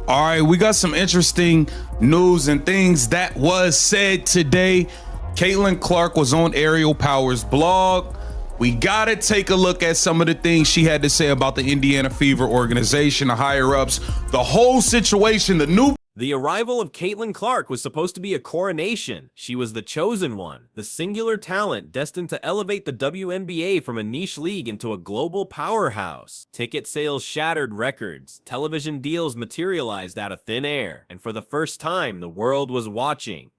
All right, we got some interesting news and things that was said today. Caitlin Clark was on Aerial Power's blog. We got to take a look at some of the things she had to say about the Indiana Fever organization, the higher-ups, the whole situation, The arrival of Caitlin Clark was supposed to be a coronation. She was the chosen one, the singular talent destined to elevate the WNBA from a niche league into a global powerhouse. Ticket sales shattered records, television deals materialized out of thin air, and for the first time, the world was watching.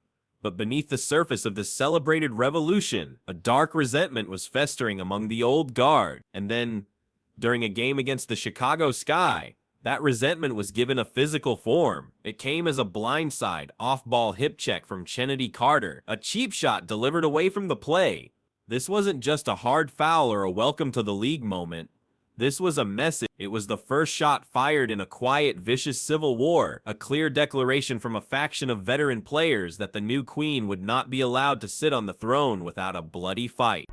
But beneath the surface of this celebrated revolution, a dark resentment was festering among the old guard. And then, during a game against the Chicago Sky, that resentment was given a physical form. It came as a blindside, off-ball hip check from Chennedy Carter, a cheap shot delivered away from the play. This wasn't just a hard foul or a welcome to the league moment. This was a message. It was the first shot fired in a quiet, vicious civil war, a clear declaration from a faction of veteran players that the new queen would not be allowed to sit on the throne without a bloody fight.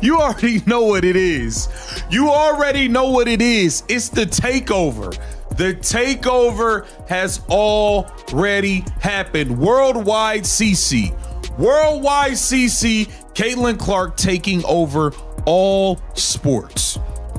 You already know what it is. You already know what it is. It's the takeover. The takeover has already happened. Worldwide CC. Worldwide CC. Caitlin Clark taking over all sports.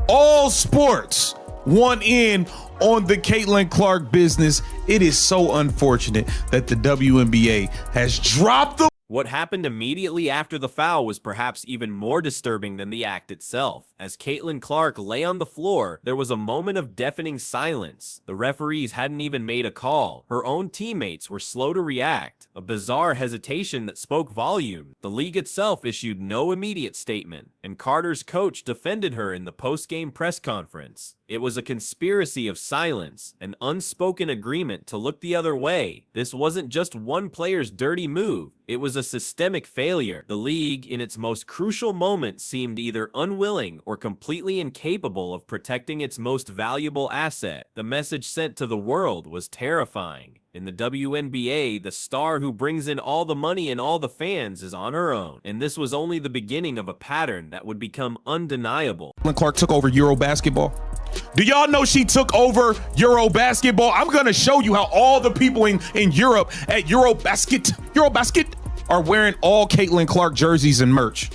All sports want in on the Caitlin Clark business. It is so unfortunate that the WNBA has dropped the What happened immediately after the foul was perhaps even more disturbing than the act itself. As Caitlin Clark lay on the floor, there was a moment of deafening silence. The referees hadn't even made a call. Her own teammates were slow to react, a bizarre hesitation that spoke volume. The league itself issued no immediate statement, and Carter's coach defended her in the post-game press conference. It was a conspiracy of silence, an unspoken agreement to look the other way. This wasn't just one player's dirty move. It was a systemic failure. The league, in its most crucial moment, seemed either unwilling or completely incapable of protecting its most valuable asset. The message sent to the world was terrifying. In the WNBA, the star who brings in all the money and all the fans is on her own. And this was only the beginning of a pattern that would become undeniable. Clark took over Euro basketball. Do y'all know she took over Euro basketball? I'm going to show you how all the people in Europe at Eurobasket are wearing all Caitlin Clark jerseys and merch.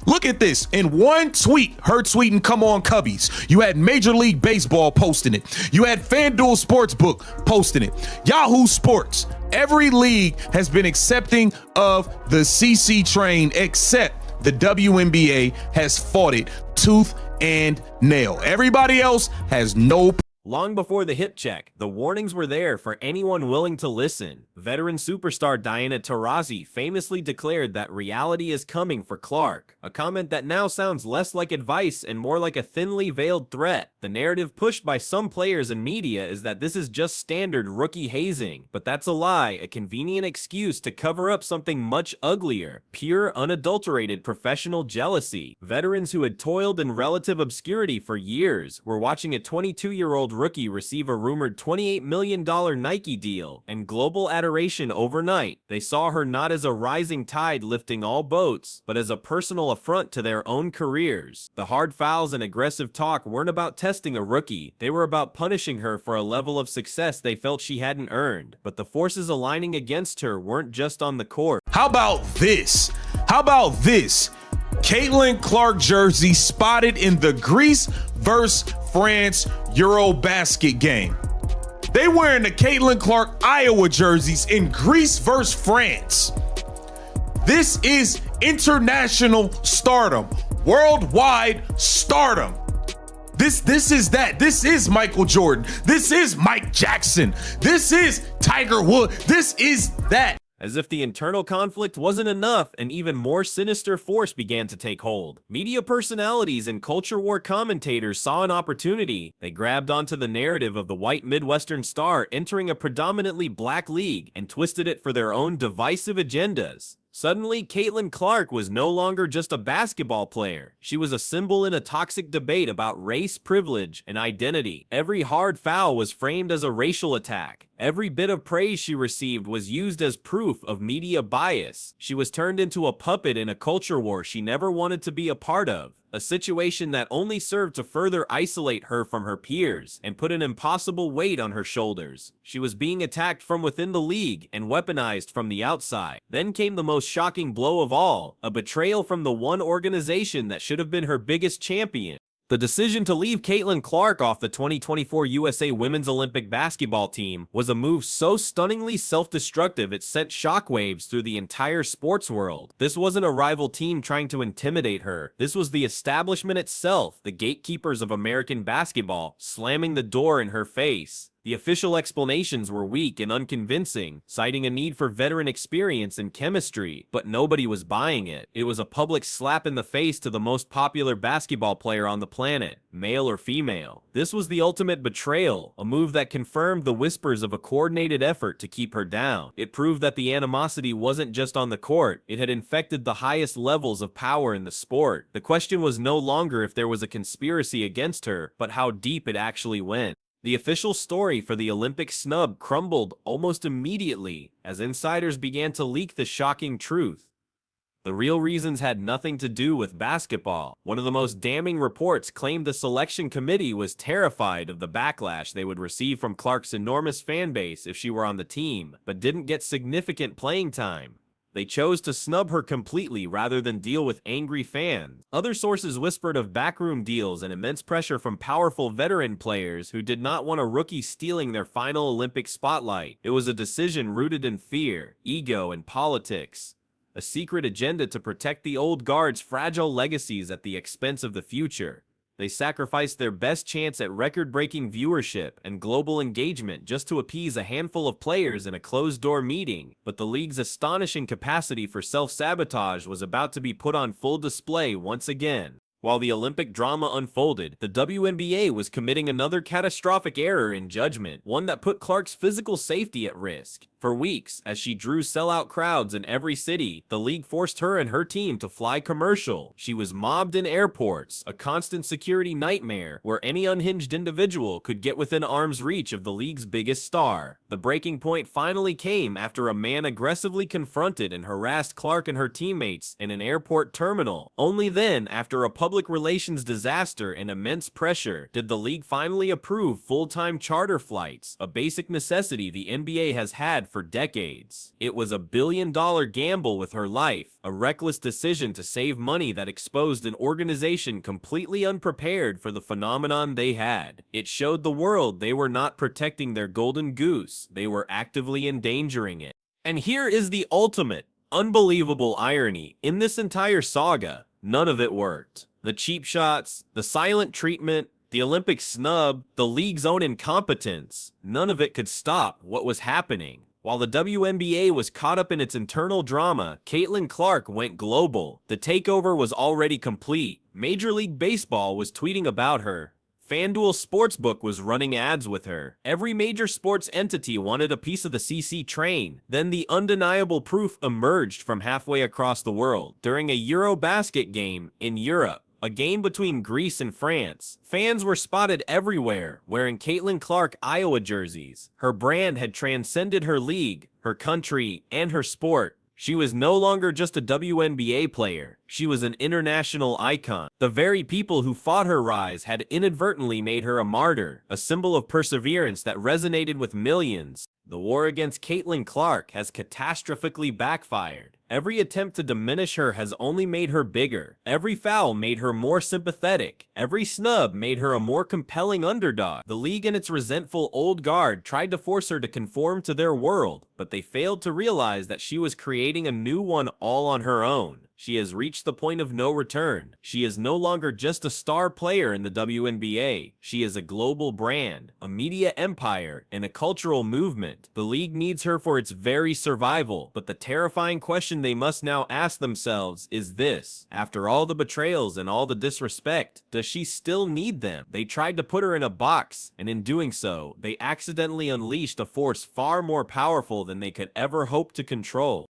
Look at this. In one tweet, her tweeting, "Come on, Cubbies." You had Major League Baseball posting it. You had FanDuel Sportsbook posting it. Yahoo Sports. Every league has been accepting of the CC train except the WNBA has fought it tooth and nail. Everybody else has no. Long before the hip check, the warnings were there for anyone willing to listen. Veteran superstar Diana Taurasi famously declared that reality is coming for Clark, a comment that now sounds less like advice and more like a thinly veiled threat. The narrative pushed by some players and media is that this is just standard rookie hazing, but that's a lie, a convenient excuse to cover up something much uglier, pure, unadulterated professional jealousy. Veterans who had toiled in relative obscurity for years were watching a 22-year-old rookie receive a rumored $28 million Nike deal and global adoration overnight. They saw her not as a rising tide lifting all boats, but as a personal affront to their own careers. The hard fouls and aggressive talk weren't about testing a rookie. They were about punishing her for a level of success they felt she hadn't earned. But the forces aligning against her weren't just on the court. How about this? How about this? Caitlin Clark jersey spotted in the Greece versus France Eurobasket game. They wearing the Caitlin Clark Iowa jerseys in Greece versus France. This is international stardom, worldwide stardom. This is that. This is Michael Jordan. This is Mike Jackson. This is Tiger Woods. This is that. As if the internal conflict wasn't enough, an even more sinister force began to take hold. Media personalities and culture war commentators saw an opportunity. They grabbed onto the narrative of the white Midwestern star entering a predominantly black league and twisted it for their own divisive agendas. Suddenly, Caitlin Clark was no longer just a basketball player. She was a symbol in a toxic debate about race, privilege, and identity. Every hard foul was framed as a racial attack. Every bit of praise she received was used as proof of media bias. She was turned into a puppet in a culture war she never wanted to be a part of. a situation that only served to further isolate her from her peers and put an impossible weight on her shoulders. She was being attacked from within the league and weaponized from the outside. Then came the most shocking blow of all, a betrayal from the one organization that should have been her biggest champion. The decision to leave Caitlin Clark off the 2024 USA Women's Olympic basketball team was a move so stunningly self-destructive it sent shockwaves through the entire sports world. This wasn't a rival team trying to intimidate her. This was the establishment itself, the gatekeepers of American basketball, slamming the door in her face. The official explanations were weak and unconvincing, citing a need for veteran experience and chemistry, but nobody was buying it. It was a public slap in the face to the most popular basketball player on the planet, male or female. This was the ultimate betrayal, a move that confirmed the whispers of a coordinated effort to keep her down. It proved that the animosity wasn't just on the court, it had infected the highest levels of power in the sport. The question was no longer if there was a conspiracy against her, but how deep it actually went. The official story for the Olympic snub crumbled almost immediately as insiders began to leak the shocking truth. The real reasons had nothing to do with basketball. One of the most damning reports claimed the selection committee was terrified of the backlash they would receive from Clark's enormous fan base if she were on the team, but didn't get significant playing time. They chose to snub her completely rather than deal with angry fans. Other sources whispered of backroom deals and immense pressure from powerful veteran players who did not want a rookie stealing their final Olympic spotlight. It was a decision rooted in fear, ego, and politics. A secret agenda to protect the old guard's fragile legacies at the expense of the future. They sacrificed their best chance at record-breaking viewership and global engagement just to appease a handful of players in a closed-door meeting, but the league's astonishing capacity for self-sabotage was about to be put on full display once again. While the Olympic drama unfolded, the WNBA was committing another catastrophic error in judgment, one that put Clark's physical safety at risk. For weeks, as she drew sellout crowds in every city, the league forced her and her team to fly commercial. She was mobbed in airports, a constant security nightmare where any unhinged individual could get within arm's reach of the league's biggest star. The breaking point finally came after a man aggressively confronted and harassed Clark and her teammates in an airport terminal. Only then, after a public relations disaster and immense pressure, did the league finally approve full-time charter flights, a basic necessity the NBA has had for decades. It was a billion-dollar gamble with her life, a reckless decision to save money that exposed an organization completely unprepared for the phenomenon they had. It showed the world they were not protecting their golden goose, they were actively endangering it. And here is the ultimate, unbelievable irony. In this entire saga, none of it worked. The cheap shots, the silent treatment, the Olympic snub, the league's own incompetence, none of it could stop what was happening. While the WNBA was caught up in its internal drama, Caitlin Clark went global. The takeover was already complete. Major League Baseball was tweeting about her. FanDuel Sportsbook was running ads with her. Every major sports entity wanted a piece of the CC train. Then the undeniable proof emerged from halfway across the world. During a Eurobasket game in Europe, a game between Greece and France, fans were spotted everywhere wearing Caitlin Clark Iowa jerseys. Her brand had transcended her league, her country, and her sport. She was no longer just a WNBA player. She was an international icon. The very people who fought her rise had inadvertently made her a martyr, a symbol of perseverance that resonated with millions. The war against Caitlin Clark has catastrophically backfired. Every attempt to diminish her has only made her bigger. Every foul made her more sympathetic. Every snub made her a more compelling underdog. The league and its resentful old guard tried to force her to conform to their world, but they failed to realize that she was creating a new one all on her own. She has reached the point of no return. She is no longer just a star player in the WNBA. She is a global brand, a media empire, and a cultural movement. The league needs her for its very survival, but the terrifying question they must now ask themselves is this: after all the betrayals and all the disrespect, does she still need them? They tried to put her in a box, and in doing so, they accidentally unleashed a force far more powerful than they could ever hope to control.